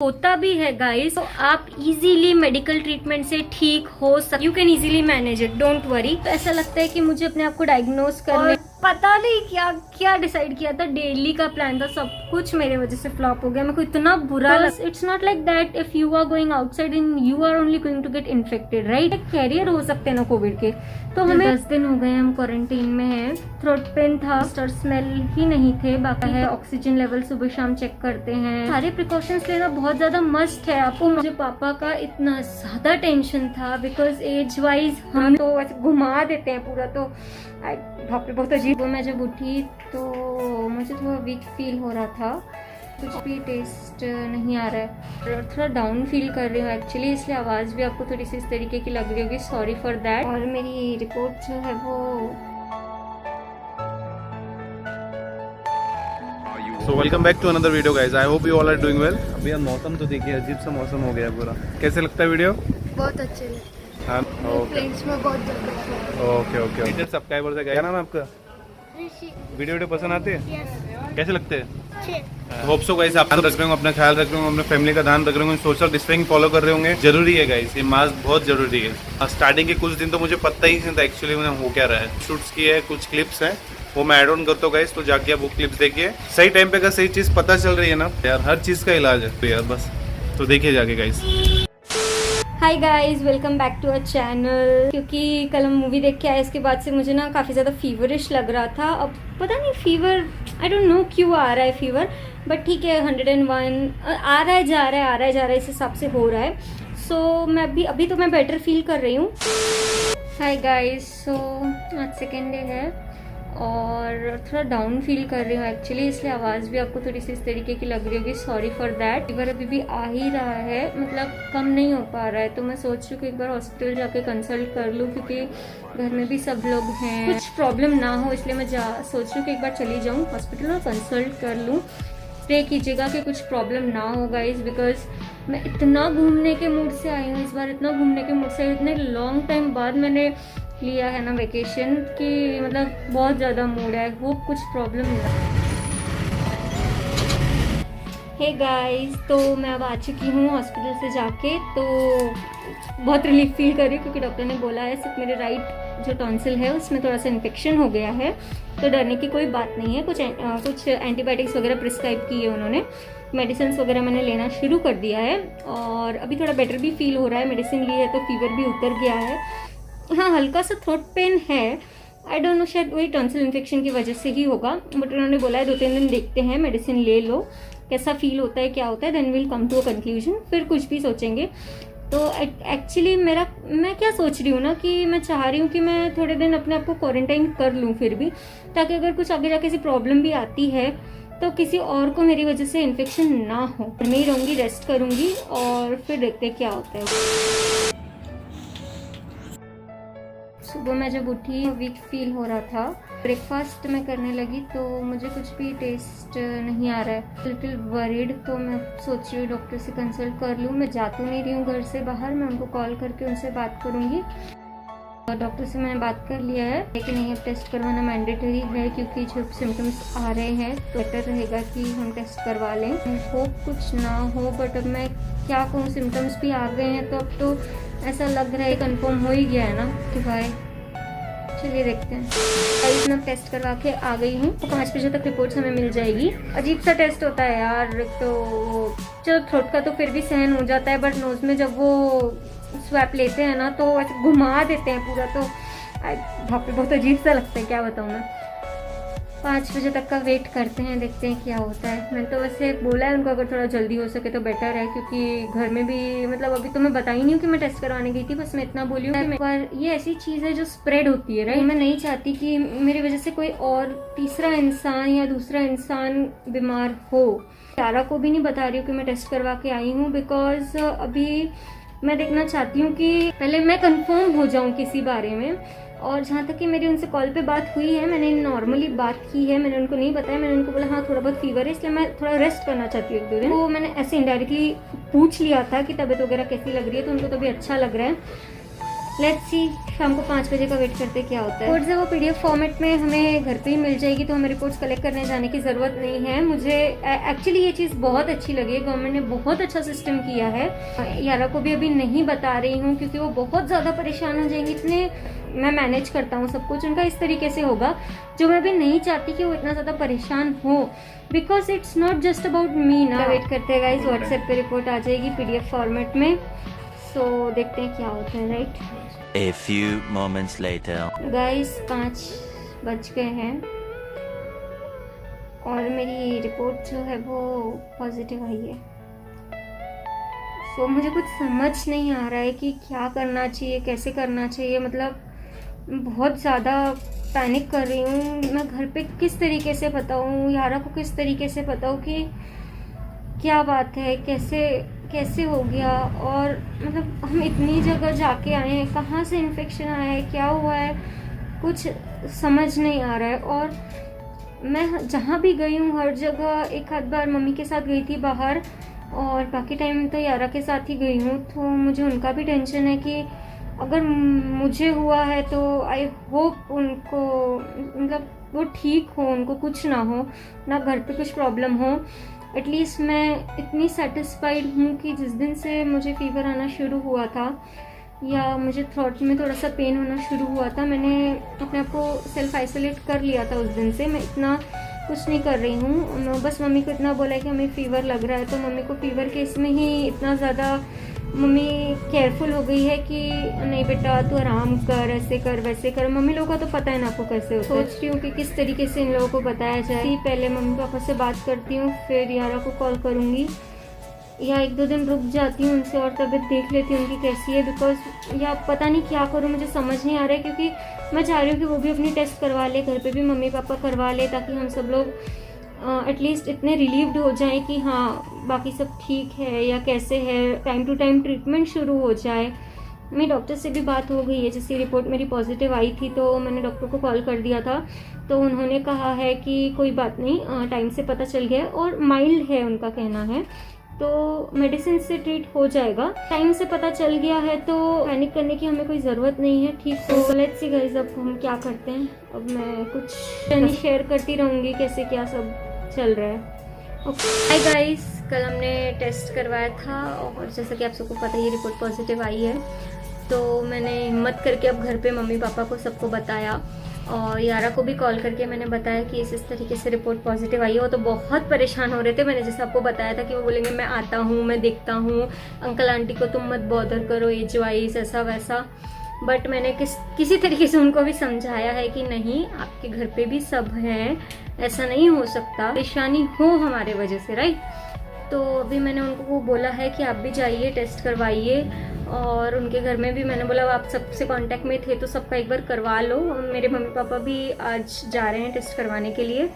होता भी है गाइस, तो आप इजीली मेडिकल ट्रीटमेंट से ठीक हो सकते, you can easily manage it, don't worry. तो ऐसा लगता है कि मुझे अपने आप को डायग्नोज करने पता नहीं क्या क्या डिसाइड किया था, डेली का प्लान था, सब कुछ मेरे वजह से फ्लॉप हो गया। मेरे को इतना बुरा लगा। It's not like that if you are going outside and you are only going to get infected, right? Carrier हो सकते हैं ना कोविड के। तो हमें 10 दिन हो गए हम क्वारंटीन में हैं। थ्रोट पेन था, स्टर स्मेल ही नहीं थे, बाकी है ऑक्सीजन लेवल सुबह शाम चेक करते हैं। सारे प्रिकॉशंस लेना बहुत ज्यादा मस्ट है आपको। मुझे पापा का इतना ज्यादा टेंशन था बिकॉज एज वाइज हम तो ऐसे घुमा देते हैं पूरा, तो बाप रे बहुत अजीब। मैं जब उठी तो मुझे थोड़ा वीक फील हो रहा था, कुछ भी टेस्ट नहीं आ रहा है, थोड़ा डाउन फील कर रही हूँ एक्चुअली, इसलिए आवाज़ भी आपको थोड़ी सी इस तरीके की लग रही होगी, सॉरी फॉर दैट। और मेरी रिपोर्ट जो है वो so welcome back to another video guys, I hope you all are doing well. अभी हम मौसम तो देखिए, अजीब सा मौसम हो गया पूरा। कैसे लगता है वीडियो? बहुत अच्छे लगते हाँ ओके में बहुत जल्दी। ओके ओके सब्सक्राइबर से क्या नाम है आपका? वीडियो पसंद आते हैं? कैसे लगते हैं? होप सो गाइस, आप ध्यान रख रहे होंगे, अपना ख्याल रख रहे होंगे, अपने फैमिली का ध्यान रख रहे होंगे, सोशल डिस्टेंसिंग फॉलो कर रहे होंगे। जरूरी है गाइस, ये मास्क बहुत जरूरी है। स्टार्टिंग के कुछ दिन तो मुझे पता ही नहीं था एक्चुअली उन्हें हो क्या रहा है। शूट्स किए हैं, कुछ क्लिप्स हैं, वो मैं ऐड ऑन करता हूँ गाइस, तो जाके आप वो क्लिप्स देखिए। सही टाइम पे अगर सही चीज पता चल रही है ना यार, हर चीज का इलाज है तो यार बस, तो देखिए जाके guys. Hi guys, welcome back to our channel. क्योंकि कल हम मूवी देख के आए, इसके बाद से मुझे ना काफ़ी ज़्यादा फीवरिश लग रहा था। अब पता नहीं फीवर, आई डोंट नो क्यों आ रहा है फीवर, बट ठीक है 101 आ रहा है जा रहा है, आ रहा है जा रहा है, इस हिसाब से हो रहा है। सो मैं अभी तो मैं बेटर फील कर रही हूँ। हाय गाइस, सो आज सेकेंड डे है और थोड़ा डाउन फील कर रही हूँ एक्चुअली, इसलिए आवाज़ भी आपको थोड़ी सी इस तरीके की लग रही होगी, सॉरी फॉर दैट। फीवर अभी भी आ ही रहा है, मतलब कम नहीं हो पा रहा है, तो मैं सोच रही हूँ कि एक बार हॉस्पिटल जाके कंसल्ट कर लूँ, क्योंकि घर में भी सब लोग हैं, कुछ प्रॉब्लम ना हो, इसलिए मैं सोच रही हूँ कि एक बार चली जाऊँ हॉस्पिटल और कंसल्ट कर लूँ। प्रे कीजिएगा कि कुछ प्रॉब्लम ना हो गाइज, बिकॉज मैं इतना घूमने के मूड से आई हूँ इस बार, इतना घूमने के मूड से, इतने लॉन्ग टाइम बाद मैंने लिया है ना वेकेशन, कि मतलब बहुत ज़्यादा मूड है। होप कुछ प्रॉब्लम नहीं। हे गाइस, तो मैं अब आ चुकी हूँ हॉस्पिटल से जाके, तो बहुत रिलीफ फील कर रही हूँ, क्योंकि डॉक्टर ने बोला है सिर्फ मेरे राइट जो टॉन्सिल है उसमें थोड़ा सा इन्फेक्शन हो गया है, तो डरने की कोई बात नहीं है। कुछ एंटीबायोटिक्स वगैरह प्रिस्क्राइब की है उन्होंने, मेडिसिन वगैरह मैंने लेना शुरू कर दिया है और अभी थोड़ा बेटर भी फील हो रहा है। मेडिसिन ली है तो फीवर भी उतर गया है। हाँ, हल्का सा थ्रोट पेन है, आई डोंट नो, शायद वही टॉन्सिल इन्फेक्शन की वजह से ही होगा, बट उन्होंने बोला है 2-3 दिन देखते हैं, मेडिसिन ले लो, कैसा फील होता है क्या होता है, then will come to a conclusion, फिर कुछ भी सोचेंगे। तो एक्चुअली मैं क्या सोच रही हूँ ना, कि मैं चाह रही हूँ कि मैं थोड़े दिन अपने आप को क्वारंटाइन कर लूँ फिर भी, ताकि अगर कुछ आगे जाके ऐसी प्रॉब्लम भी आती है तो किसी और को मेरी वजह से इन्फेक्शन ना हो। घर में ही रहूँगी, रेस्ट करूँगी और फिर देखते हैं क्या होता है। सुबह मैं जब उठी वीक फील हो रहा था, ब्रेकफास्ट मैं करने लगी तो मुझे कुछ भी टेस्ट नहीं आ रहा है, लिटिल वरीड। तो मैं सोच रही हूँ डॉक्टर से कंसल्ट कर लूँ। मैं जा तो नहीं रही हूँ घर से बाहर, मैं उनको कॉल करके उनसे बात करूँगी। डॉक्टर से मैंने बात कर लिया है, लेकिन नहीं, अब टेस्ट करवाना मैंडेटरी है, क्योंकि जो सिम्टम्स आ रहे हैं तो बेटर रहेगा कि हम टेस्ट करवा लें। होप कुछ ना हो, बट अब मैं क्या कहूँ, सिम्टम्स भी आ गए हैं, तो अब तो ऐसा लग रहा है कंफर्म हो ही गया है ना कि भाई चलिए देखते हैं। कल मैं टेस्ट करवा के आ गई हूँ, तो 5 बजे तक रिपोर्ट्स हमें मिल जाएगी। अजीब सा टेस्ट होता है यार, तो चलो थ्रोट का तो फिर भी सहन हो जाता है, बट नोज में जब वो स्वैप लेते हैं ना तो ऐसे घुमा देते हैं पूरा, तो बाप रे बहुत अजीब सा लगता है, क्या बताऊँ मैं। 5 बजे तक का वेट करते हैं, देखते हैं क्या होता है। मैंने तो वैसे बोला है उनको अगर थोड़ा जल्दी हो सके तो बेटर है, क्योंकि घर में भी मतलब अभी तो मैं बता ही नहीं हूँ कि मैं टेस्ट करवाने गई थी, बस मैं इतना बोली हूँ कि एक बार ये ऐसी चीज़ है जो स्प्रेड होती है, राइट। मैं नहीं चाहती कि मेरी वजह से कोई और तीसरा इंसान या दूसरा इंसान बीमार हो। यारा को भी नहीं बता रही हूँ कि मैं टेस्ट करवा के आई हूँ, बिकॉज अभी मैं देखना चाहती हूँ कि पहले मैं कंफर्म हो जाऊँ किसी बारे में। और जहाँ तक कि मेरी उनसे कॉल पे बात हुई है, मैंने नॉर्मली बात की है, मैंने उनको नहीं बताया, मैंने उनको बोला हाँ थोड़ा बहुत फीवर है, इसलिए मैं थोड़ा रेस्ट करना चाहती हूँ 1-2 दिन। वो मैंने ऐसे इनडायरेक्टली पूछ लिया था कि तबीयत वगैरह कैसी लग रही है, तो उनको तो भी अच्छा लग रहा है। लेट्स सी शाम को 5 बजे का वेट करते क्या होता है। रिपोर्ट्स है वो PDF फॉर्मेट में हमें घर पे ही मिल जाएगी, तो हमें रिपोर्ट्स कलेक्ट करने जाने की ज़रूरत नहीं है। मुझे एक्चुअली ये चीज़ बहुत अच्छी लगी है, गवर्नमेंट ने बहुत अच्छा सिस्टम किया है। यारा को भी अभी नहीं बता रही हूँ क्योंकि वो बहुत ज़्यादा परेशान हो जाएंगी। इतने मैं मैनेज करता हूँ सब कुछ, उनका इस तरीके से होगा जो मैं भी नहीं चाहती कि वो इतना ज़्यादा परेशान हो, because it's not just about me ना। वेट करते हैं गाइज, व्हाट्सएप पे रिपोर्ट आ जाएगी PDF फॉर्मेट में। सो देखते हैं क्या होता है। Right, A few moments later. Guys 5 बज गए हैं और मेरी रिपोर्ट जो है वो पॉजिटिव आई है। सो मुझे कुछ समझ नहीं आ रहा है कि क्या करना चाहिए, कैसे करना चाहिए। मतलब बहुत ज़्यादा पैनिक कर रही हूँ। मैं घर पे किस तरीके से बताऊँ, यारा को किस तरीके से बताऊँ कि क्या बात है, कैसे हो गया। और मतलब हम इतनी जगह जाके आए हैं, कहाँ से इन्फेक्शन आया है, क्या हुआ है, कुछ समझ नहीं आ रहा है। और मैं जहाँ भी गई हूँ हर जगह, एक आध बार मम्मी के साथ गई थी बाहर और बाकी टाइम तो यारा के साथ ही गई हूँ, तो मुझे उनका भी टेंशन है कि अगर मुझे हुआ है तो आई होप उनको मतलब वो ठीक हो, उनको कुछ ना हो, ना घर पे कुछ प्रॉब्लम हो। एटलीस्ट मैं इतनी सेटिस्फाइड हूँ कि जिस दिन से मुझे फीवर आना शुरू हुआ था या मुझे थ्रोट में थोड़ा सा पेन होना शुरू हुआ था, मैंने अपने आप को सेल्फ आइसोलेट कर लिया था। उस दिन से मैं इतना कुछ नहीं कर रही हूँ। बस मम्मी को इतना बोला कि हमें फ़ीवर लग रहा है, तो मम्मी को फ़ीवर केस में ही इतना ज़्यादा मम्मी केयरफुल हो गई है कि नहीं बेटा तू आराम कर, ऐसे कर वैसे कर। मम्मी लोगों का तो पता है ना आपको कैसे होता है। सोच रही हूँ कि किस तरीके से इन लोगों को बताया जाए। पहले मम्मी पापा से बात करती हूँ, फिर यारा को कॉल करूँगी या 1-2 दिन रुक जाती हूँ उनसे और तबीयत देख लेती हूँ उनकी कैसी है। बिकॉज या पता नहीं क्या करूँ, मुझे समझ नहीं आ रहा है, क्योंकि मैं चाह रही हूँ कि वो भी अपनी टेस्ट करवा ले, घर पे भी मम्मी पापा करवा ले, ताकि हम सब लोग एटलीस्ट इतने रिलीव्ड हो जाएं कि हाँ बाकी सब ठीक है या कैसे है, टाइम टू टाइम ट्रीटमेंट शुरू हो जाए। मेरी डॉक्टर से भी बात हो गई है, जैसे रिपोर्ट मेरी पॉजिटिव आई थी तो मैंने डॉक्टर को कॉल कर दिया था, तो उन्होंने कहा है कि कोई बात नहीं, टाइम से पता चल गया और माइल्ड है उनका कहना है, तो मेडिसिन से ट्रीट हो जाएगा। टाइम से पता चल गया है तो पैनिक करने की हमें कोई ज़रूरत नहीं है। ठीक, तो लेट्स सी गाइस अब हम क्या करते हैं। अब मैं कुछ नहीं शेयर करती रहूँगी कैसे क्या सब चल रहा है। ओके हाय गाइस, कल हमने टेस्ट करवाया था और जैसा कि आप सबको पता है ये रिपोर्ट पॉजिटिव आई है, तो मैंने हिम्मत करके अब घर पे मम्मी पापा को सबको बताया और यारा को भी कॉल करके मैंने बताया कि इस तरीके से रिपोर्ट पॉजिटिव आई है। वो तो बहुत परेशान हो रहे थे। मैंने जैसे आपको बताया था कि वो बोलेंगे मैं आता हूँ, मैं देखता हूँ, अंकल आंटी को तुम मत बॉदर करो एज वाइज ऐसा वैसा। बट मैंने किसी तरीके से उनको भी समझाया है कि नहीं, आपके घर पे भी सब हैं, ऐसा नहीं हो सकता, परेशानी हो हमारे वजह से, राइट। तो अभी मैंने उनको बोला है कि आप भी जाइए टेस्ट करवाइए, और उनके घर में भी मैंने बोला आप सबसे कांटेक्ट में थे तो सबका एक बार करवा लो। मेरे मम्मी पापा भी आज जा रहे हैं टेस्ट करवाने के लिए।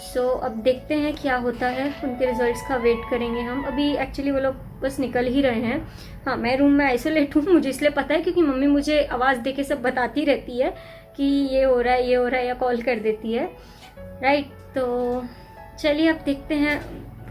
सो अब देखते हैं क्या होता है, उनके रिजल्ट्स का वेट करेंगे हम। अभी एक्चुअली वो लोग बस निकल ही रहे हैं। हाँ, मैं रूम में आइसोलेट हूँ, मुझे इसलिए पता है क्योंकि मम्मी मुझे आवाज़ दे के सब बताती रहती है कि ये हो रहा है ये हो रहा है, या कॉल कर देती है, राइट। तो चलिए अब देखते हैं।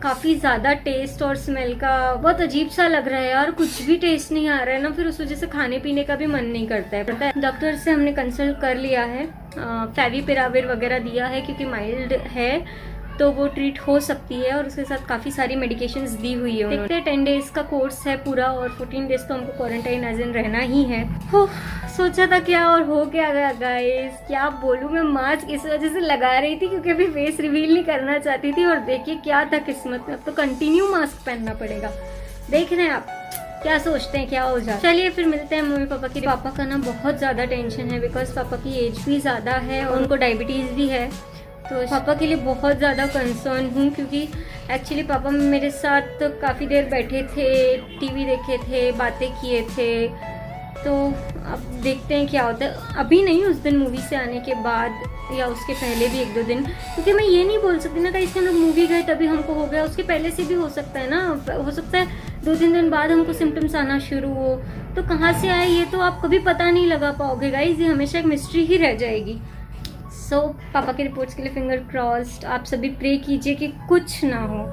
काफ़ी ज़्यादा टेस्ट और स्मेल का बहुत अजीब सा लग रहा है यार, कुछ भी टेस्ट नहीं आ रहा है ना, फिर उस वजह से खाने पीने का भी मन नहीं करता है। पता है डॉक्टर से हमने कंसल्ट कर लिया है, फेविपिराविर वगैरह दिया है क्योंकि माइल्ड है तो वो ट्रीट हो सकती है, और उसके साथ काफ़ी सारी मेडिकेशंस दी हुई है। देखते हैं 10 डेज का कोर्स है पूरा और 14 डेज तो हमको क्वारंटाइन एज इन रहना ही है। सोचा था क्या और हो क्या गया गाइस, क्या बोलूँ। मैं मास्क इस वजह से लगा रही थी क्योंकि अभी फेस रिवील नहीं करना चाहती थी, और देखिए क्या था किस्मत में, अब तो कंटिन्यू मास्क पहनना पड़ेगा। देख रहे हैं आप क्या सोचते हैं क्या हो जाए। चलिए फिर मिलते हैं मम्मी पापा की। पापा का ना बहुत ज़्यादा टेंशन है बिकॉज पापा की एज भी ज़्यादा है और उनको डायबिटीज़ भी है, तो पापा के लिए बहुत ज़्यादा कंसर्न हूँ क्योंकि एक्चुअली पापा मेरे साथ काफ़ी देर बैठे थे, टीवी देखे थे, बातें किए थे। तो अब देखते हैं क्या होता है। अभी नहीं, उस दिन मूवी से आने के बाद या उसके पहले भी 1-2 दिन, क्योंकि मैं ये नहीं बोल सकती ना कि हम लोग मूवी गए तभी हमको हो गया, उसके पहले से भी हो सकता है ना। हो सकता है 2-3 दिन बाद हमको सिम्टम्स आना शुरू हो, तो कहाँ से आए ये तो आप कभी पता नहीं लगा पाओगे गाइस, ये हमेशा एक मिस्ट्री ही रह जाएगी। सो पापा के रिपोर्ट्स के लिए फिंगर क्रॉस्ड। आप सभी प्रे कीजिए कि कुछ ना हो।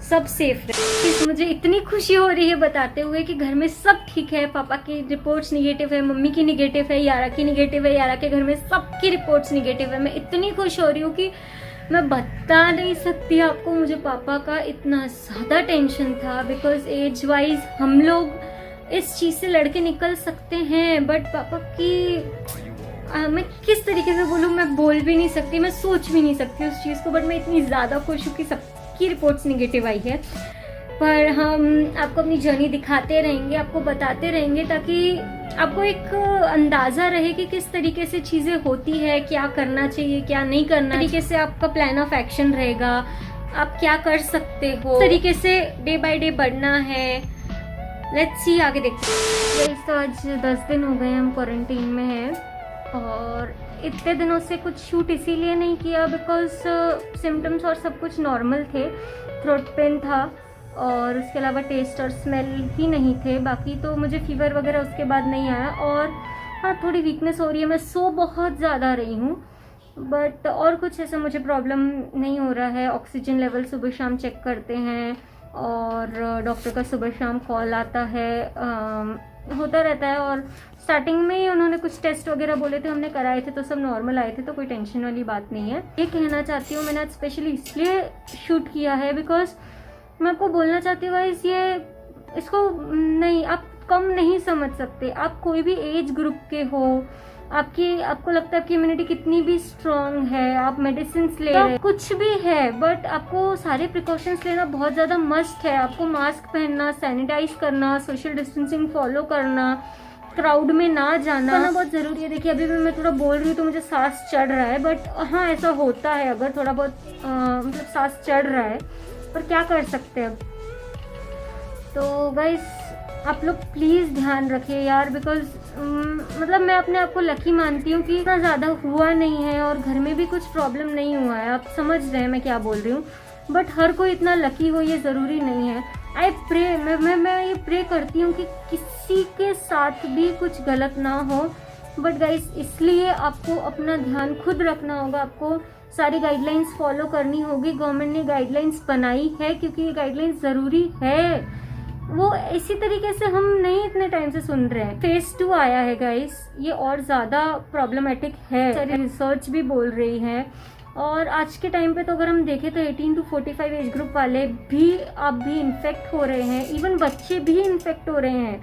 सब सेफ रहे। मुझे इतनी खुशी हो रही है बताते हुए कि घर में सब ठीक है। पापा की रिपोर्ट्स निगेटिव है, मम्मी की निगेटिव है, यारा की निगेटिव है, यारा के घर में सबकी रिपोर्ट्स निगेटिव है। मैं इतनी खुश हो रही हूँ कि मैं बता नहीं सकती आपको। मुझे पापा का इतना ज़्यादा टेंशन था बिकॉज एज वाइज हम लोग इस चीज़ से लड़के निकल सकते हैं, बट पापा की मैं किस तरीके से बोलूँ, मैं बोल भी नहीं सकती, मैं सोच भी नहीं सकती उस चीज़ को। बट मैं इतनी ज़्यादा खुश हूँ कि सबकी रिपोर्ट्स निगेटिव आई है। पर हम आपको अपनी जर्नी दिखाते रहेंगे, आपको बताते रहेंगे ताकि आपको एक अंदाज़ा रहे कि किस तरीके से चीज़ें होती है, क्या करना चाहिए, क्या नहीं करना, तरीके से आपका प्लान ऑफ एक्शन रहेगा, आप क्या कर सकते हो, तरीके से डे बाय डे बढ़ना है। लेट्स सी, आगे देखते हैं। तो आज 10 दिन हो गए हम क्वारंटीन में हैं और इतने दिनों से कुछ शूट इसीलिए नहीं किया बिकॉज सिम्टम्स और सब कुछ नॉर्मल थे। थ्रोट पेन था और उसके अलावा टेस्ट और स्मेल ही नहीं थे, बाकी तो मुझे फीवर वगैरह उसके बाद नहीं आया। और हाँ, थोड़ी वीकनेस हो रही है, मैं सो बहुत ज़्यादा रही हूँ, बट और कुछ ऐसा मुझे प्रॉब्लम नहीं हो रहा है। ऑक्सीजन लेवल सुबह शाम चेक करते हैं और डॉक्टर का सुबह शाम कॉल आता है, होता रहता है। और स्टार्टिंग में ही उन्होंने कुछ टेस्ट वगैरह बोले थे, हमने कराए थे तो सब नॉर्मल आए थे, तो कोई टेंशन वाली बात नहीं है। ये कहना चाहती हूँ, मैंने आज स्पेशली इसलिए शूट किया है बिकॉज मैं आपको बोलना चाहती हूँ गाइस, ये इसको नहीं, आप कम नहीं समझ सकते। आप कोई भी एज ग्रुप के हो, आपको लगता है आपकी इम्यूनिटी कितनी भी स्ट्रांग है, आप मेडिसिन ले रहे हैं, कुछ भी है, बट आपको सारे प्रिकॉशंस लेना बहुत ज़्यादा मस्ट है। आपको मास्क पहनना, सैनिटाइज करना, सोशल डिस्टेंसिंग फॉलो करना, क्राउड में ना जाना बहुत ज़रूरी है। देखिए अभी भी मैं थोड़ा बोल रही हूँ तो मुझे सांस चढ़ रहा है, बट हाँ ऐसा होता है अगर थोड़ा बहुत मतलब सांस चढ़ रहा है, पर क्या कर सकते हैं अब। तो गाइस आप लोग प्लीज़ ध्यान रखिए यार, बिकॉज मतलब मैं अपने आप को लकी मानती हूँ कि इतना ज़्यादा हुआ नहीं है और घर में भी कुछ प्रॉब्लम नहीं हुआ है। आप समझ रहे हैं मैं क्या बोल रही हूँ, बट हर कोई इतना लकी हो ये ज़रूरी नहीं है। आई प्रे, मैं ये प्रे करती हूँ कि किसी के साथ भी कुछ गलत ना हो। बट गाइस इसलिए आपको अपना ध्यान खुद रखना होगा, आपको सारी गाइडलाइंस फॉलो करनी होगी। गवर्नमेंट ने गाइडलाइंस बनाई है क्योंकि ये गाइडलाइंस ज़रूरी है, वो इसी तरीके से हम नहीं इतने टाइम से सुन रहे हैं। फेज 2 आया है गाइस, ये और ज़्यादा प्रॉब्लमेटिक है, सारी रिसर्च भी बोल रही है। और आज के टाइम पे तो अगर हम देखें तो 18 to 45 एज ग्रुप वाले भी अब भी इन्फेक्ट हो रहे हैं, इवन बच्चे भी इन्फेक्ट हो रहे हैं।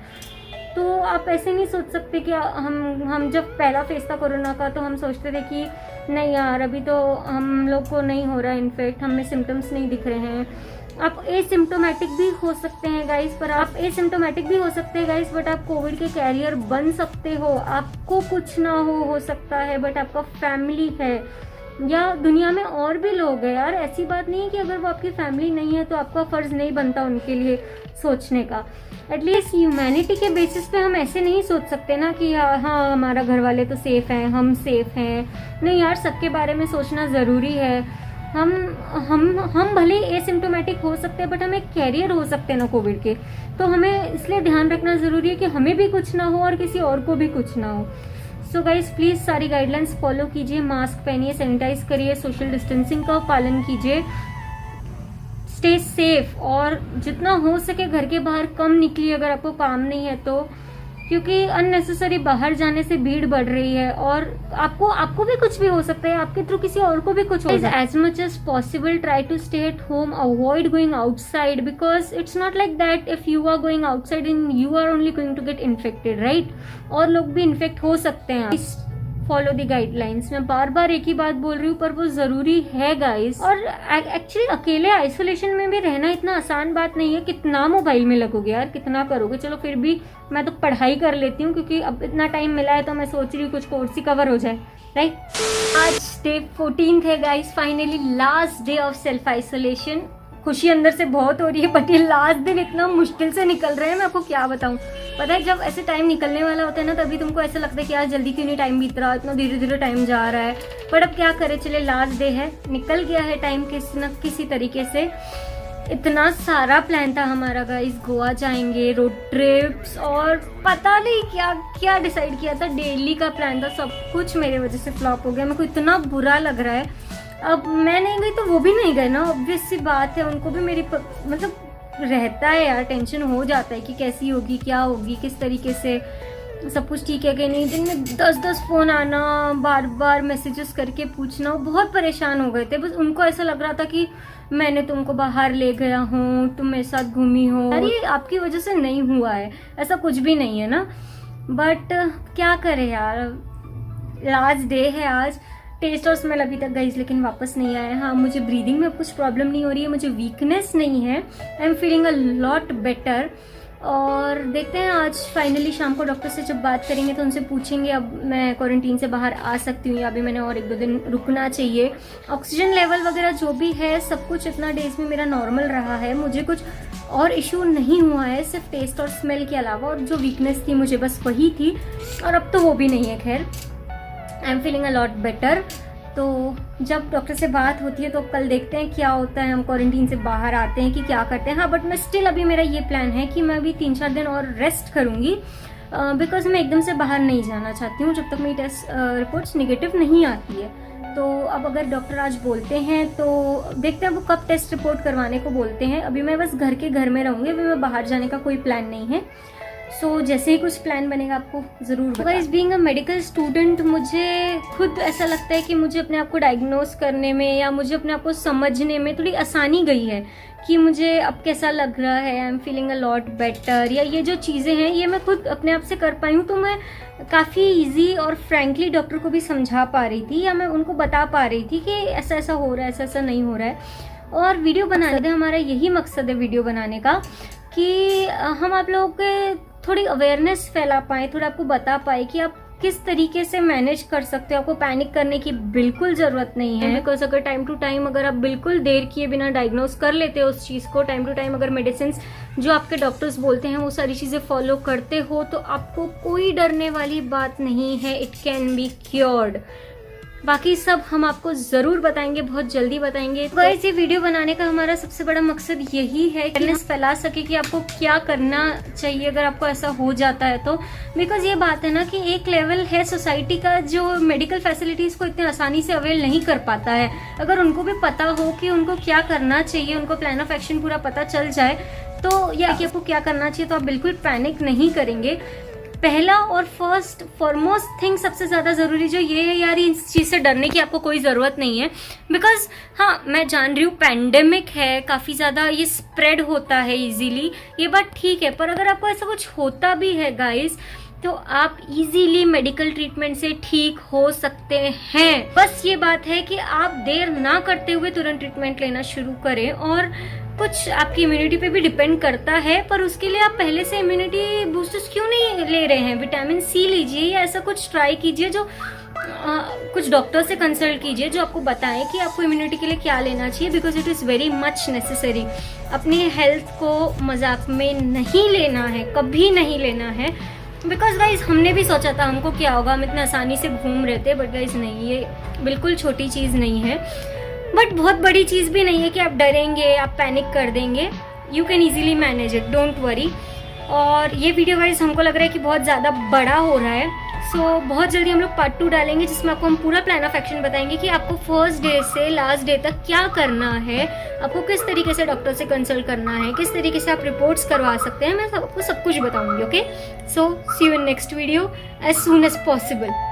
तो आप ऐसे नहीं सोच सकते कि हम जब पहला फेज था कोरोना का तो हम सोचते थे कि नहीं यार अभी तो हम लोग को नहीं हो रहा है इन्फेक्ट, हमें सिम्टम्स नहीं दिख रहे हैं। आप एसिम्टोमेटिक भी हो सकते हैं गाइस, पर आप एसिम्टोमेटिक भी हो सकते हैं गाइस, बट आप कोविड के कैरियर बन सकते हो। आपको कुछ ना हो सकता है, बट आपका फैमिली है या दुनिया में और भी लोग हैं यार। ऐसी बात नहीं है कि अगर वो आपकी फैमिली नहीं है तो आपका फ़र्ज़ नहीं बनता उनके लिए सोचने का। एटलीस्ट ह्यूमैनिटी के बेसिस पे हम ऐसे नहीं सोच सकते ना कि हाँ हमारा घर वाले तो सेफ़ हैं, हम सेफ़ हैं। नहीं यार, सबके बारे में सोचना ज़रूरी है। हम भले एसिम्टोमेटिक हो सकते हैं, बट हम एक कैरियर हो सकते हैं ना कोविड के, तो हमें इसलिए ध्यान रखना ज़रूरी है कि हमें भी कुछ ना हो और किसी और को भी कुछ ना हो। सो गाइस प्लीज़ सारी गाइडलाइंस फॉलो कीजिए, मास्क पहनिए, सैनिटाइज करिए, सोशल डिस्टेंसिंग का पालन कीजिए, स्टे सेफ और जितना हो सके घर के बाहर कम निकलिए अगर आपको काम नहीं है तो, क्योंकि अननेसेसरी बाहर जाने से भीड़ बढ़ रही है और आपको भी कुछ भी हो सकता है, आपके थ्रू किसी और को भी कुछ हो सकता है। As much as possible try to stay at home, avoid going outside, because it's not like that if you are going outside and you are only going to get infected, right. और लोग भी infect हो सकते हैं। Follow the guidelines. मैं बार बार एक ही बात बोल रही हूँ पर वो जरूरी है गाइस। और एक्चुअली अकेले आइसोलेशन में भी रहना इतना आसान बात नहीं है। कितना मोबाइल में लगोगे यार, कितना करोगे। चलो फिर भी मैं तो पढ़ाई कर लेती हूँ क्योंकि अब इतना टाइम मिला है तो मैं सोच रही हूँ कुछ कोर्स ही कवर हो जाए, राइट। आज डे 14 है guys, finally last day of self isolation. खुशी अंदर से बहुत हो रही है बट ये लास्ट दिन इतना मुश्किल से निकल रहे हैं, मैं आपको क्या बताऊं। पता है जब ऐसे टाइम निकलने वाला होता है ना तभी तुमको ऐसा लगता है कि यार जल्दी क्यों नहीं टाइम बीत रहा, इतना धीरे धीरे टाइम जा रहा है। बट अब क्या करें, चले लास्ट डे है, निकल गया है टाइम किसी न किसी तरीके से। इतना सारा प्लान था हमारा गाइस, गोवा जाएंगे, रोड ट्रिप्स और पता नहीं क्या क्या डिसाइड किया था, दिल्ली का प्लान था, सब कुछ मेरे वजह से फ्लॉप हो गया। मेरे को इतना बुरा लग रहा है अब मैं नहीं गई तो वो भी नहीं गए ना, ऑब्वियस सी बात है, उनको भी मेरी मतलब रहता है यार, टेंशन हो जाता है कि कैसी होगी, क्या होगी, किस तरीके से सब कुछ ठीक है कि नहीं। दिन में 10-10 फ़ोन आना, बार बार मैसेजेस करके पूछना, बहुत परेशान हो गए थे। बस उनको ऐसा लग रहा था कि मैंने तुमको बाहर ले गया हूँ, तुम मेरे साथ घूमी हो। अरे आपकी वजह से नहीं हुआ है, ऐसा कुछ भी नहीं है ना। बट क्या करें यार, लास्ट डे है आज। टेस्ट और स्मेल अभी तक गई लेकिन वापस नहीं आया। हाँ, मुझे ब्रीदिंग में कुछ प्रॉब्लम नहीं हो रही है, मुझे वीकनेस नहीं है। I am feeling a lot better. और देखते हैं आज फाइनली शाम को डॉक्टर से जब बात करेंगे तो उनसे पूछेंगे अब मैं क्वारंटीन से बाहर आ सकती हूँ या अभी मैंने और 1-2 दिन रुकना चाहिए। ऑक्सीजन लेवल वगैरह जो भी है सब कुछ इतना डेज में मेरा नॉर्मल रहा है, मुझे कुछ और इशू नहीं हुआ है, सिर्फ टेस्ट और स्मेल के अलावा। और जो वीकनेस थी मुझे बस वही थी, और अब तो वो भी नहीं है। खैर, I am feeling a lot better. तो जब डॉक्टर से बात होती है तो कल देखते हैं क्या होता है, हम क्वारंटीन से बाहर आते हैं कि क्या करते हैं। हाँ, बट मैं स्टिल अभी मेरा ये प्लान है कि मैं अभी 3-4 दिन और रेस्ट करूँगी, बिकॉज मैं एकदम से बाहर नहीं जाना चाहती हूँ जब तक मेरी टेस्ट रिपोर्ट्स निगेटिव नहीं आती है। तो अब अगर डॉक्टर आज बोलते हैं तो देखते हैं वो कब टेस्ट रिपोर्ट करवाने को बोलते हैं। अभी मैं बस घर में रहूँगी, अभी मैं बाहर जाने का कोई प्लान नहीं है। सो जैसे ही कुछ प्लान बनेगा आपको ज़रूर। Guys, being a medical student मुझे खुद ऐसा लगता है कि मुझे अपने आप को डायग्नोस करने में या मुझे अपने आप को समझने में थोड़ी आसानी गई है कि मुझे अब कैसा लग रहा है। I am feeling a lot better, या ये जो चीज़ें हैं ये मैं खुद अपने आप से कर पाई हूँ। तो मैं काफ़ी ईजी और फ्रैंकली डॉक्टर को भी समझा पा रही थी, या मैं उनको बता पा रही थी कि ऐसा ऐसा हो रहा है, ऐसा ऐसा नहीं हो रहा है। और वीडियो बनाने का हमारा यही मकसद है, वीडियो बनाने का, कि हम आप लोगों के थोड़ी अवेयरनेस फैला पाए, थोड़ा आपको बता पाए कि आप किस तरीके से मैनेज कर सकते हो। आपको पैनिक करने की बिल्कुल ज़रूरत नहीं है, बिकॉज अगर टाइम टू टाइम अगर आप बिल्कुल देर किए बिना डायग्नोस कर लेते हो उस चीज़ को, टाइम टू टाइम अगर मेडिसिन जो आपके डॉक्टर्स बोलते हैं वो सारी चीज़ें फॉलो करते हो, तो आपको कोई डरने वाली बात नहीं है। It can be cured. बाकी सब हम आपको ज़रूर बताएंगे, बहुत जल्दी बताएंगे। गाइस, ये वीडियो बनाने का हमारा सबसे बड़ा मकसद यही है कि अवेयरनेस फैला सके कि आपको क्या करना चाहिए अगर आपको ऐसा हो जाता है तो। बिकॉज ये बात है ना कि एक लेवल है सोसाइटी का जो मेडिकल फैसिलिटीज़ को इतने आसानी से अवेल नहीं कर पाता है। अगर उनको भी पता हो कि उनको क्या करना चाहिए, उनको प्लान ऑफ एक्शन पूरा पता चल जाए तो, या कि आपको क्या करना चाहिए, तो आप बिल्कुल पैनिक नहीं करेंगे। पहला और फर्स्ट फॉरमोस्ट थिंग, सबसे ज़्यादा ज़रूरी जो ये है यार, इस चीज़ से डरने की आपको कोई ज़रूरत नहीं है। बिकॉज हाँ, मैं जान रही हूँ पैंडेमिक है, काफ़ी ज़्यादा ये स्प्रेड होता है इजीली, ये बात ठीक है। पर अगर आपको ऐसा कुछ होता भी है गाइस, तो आप इजीली मेडिकल ट्रीटमेंट से ठीक हो सकते हैं। बस ये बात है कि आप देर ना करते हुए तुरंत ट्रीटमेंट लेना शुरू करें। और कुछ आपकी इम्यूनिटी पे भी डिपेंड करता है, पर उसके लिए आप पहले से इम्यूनिटी बूस्टर्स क्यों नहीं ले रहे हैं? विटामिन सी लीजिए या ऐसा कुछ ट्राई कीजिए जो कुछ डॉक्टर से कंसल्ट कीजिए जो आपको बताएं कि आपको इम्यूनिटी के लिए क्या लेना चाहिए, because it is very much necessary. अपनी हेल्थ को मजाक में नहीं लेना है, कभी नहीं लेना है। बिकॉज गाइज, हमने भी सोचा था हमको क्या होगा, हम इतना आसानी से घूम रहे थे, बट गाइज नहीं, ये बिल्कुल छोटी चीज़ नहीं है, बट बहुत बड़ी चीज़ भी नहीं है कि आप डरेंगे, आप पैनिक कर देंगे। You can easily manage it, don't worry. और ये वीडियो गाइज हमको लग रहा है कि बहुत ज़्यादा बड़ा हो रहा है, सो बहुत जल्दी हम लोग पार्ट 2 डालेंगे जिसमें आपको हम पूरा प्लान ऑफ एक्शन बताएंगे कि आपको फर्स्ट डे से लास्ट डे तक क्या करना है, आपको किस तरीके से डॉक्टर से कंसल्ट करना है, किस तरीके से आप रिपोर्ट्स करवा सकते हैं। मैं आपको सब कुछ बताऊंगी। Okay, so see you in next video as soon as possible.